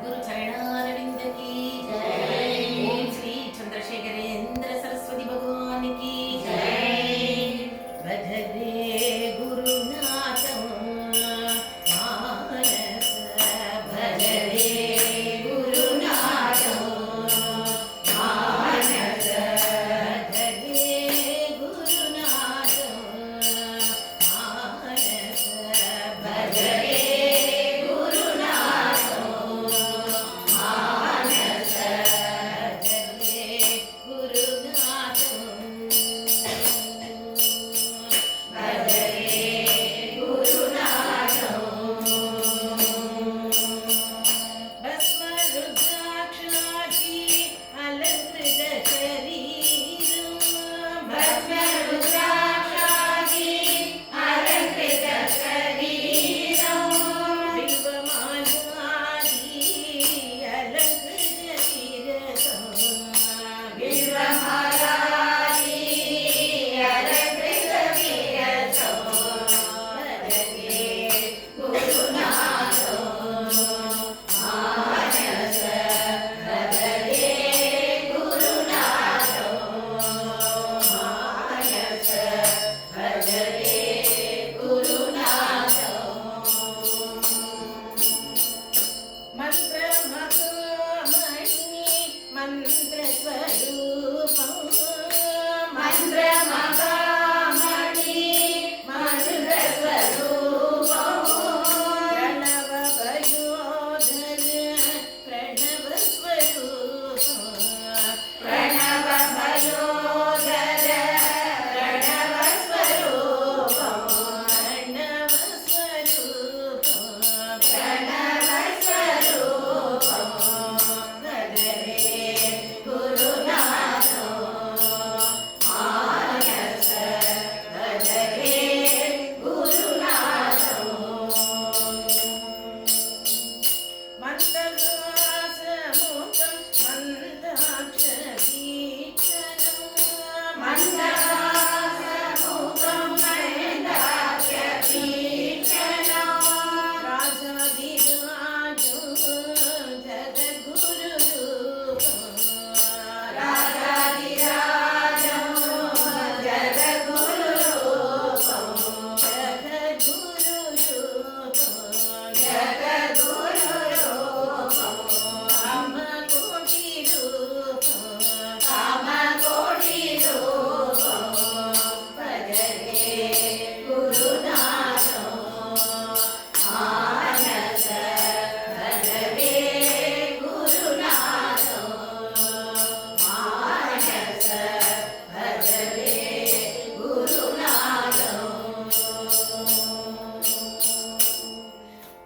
सद्गुरु चरणारविंद की जय। ओम श्री चंद्रशेखरेंद्र सरस्वती भगवान की जय। भजरे गुरुनाथ मानस भजरे गुरुनाथ मानस भजरे गुरुनाथ मानस भजरे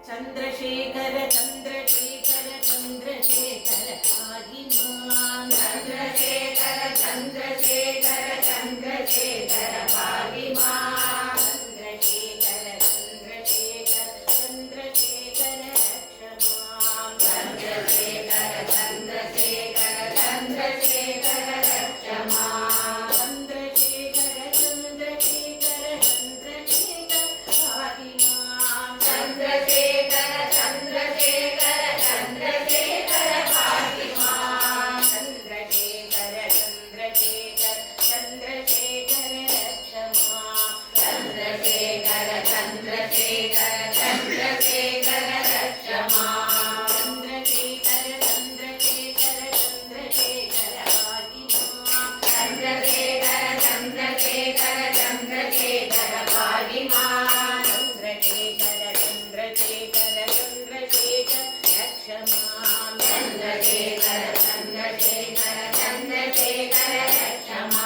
चंद्रशेखर चंद्रशेखर चंद्रशेखर भागिमान चंद्रशेखर चंद्रशेखर चंद्रशेखर भागिमान चंद्रशेखर चंद्रशेखर चंद्रशेखर रक्षमां चंद्रशेखर चंद्रशेखर चंद्रशेखर रक्षमां चंद्रशेखर चंद्रशेखर चंद्रशेखर भागिमान चंद्रशेखर चंद्रशेखर चंद्रशेखर भागिमान चंद्रशेखर चंद्रशेखर चंद्रशेखर रक्षमां चंद्रशेखर चंद्रशेखर चंद्रशेखर रक्षमां चंद्रशेखर चंद्रशेखर चंद्रशेखर भागिमान चंद्रशेखर चंद्रशेखर चंद्रशेखर भागिमान चंद्रशेखर चंद्रशेखर चंद्रशेखर रक्षमां चंद्रशेखर चंद्रशेखर चंद्रशेखर रक्षमां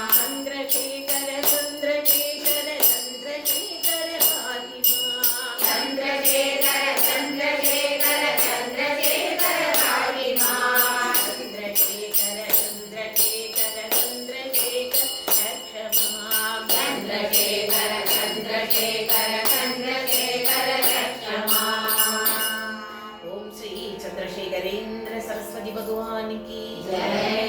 चंद्रशेखर चंद्रशेखर चंद्रशेखर भागिमान चंद्रशेखर चंद्रशेखर चंद्रशेखर भागिमान चंद्रशेखर चंद्रशेखर चंद्रशेखर रक्षमां चंद्रशेखर चंद्रशेखर चंद्रशेखर रक्षमां। ओम श्री चंद्रशेखरेंद्र सरस्वती भगवान की जय।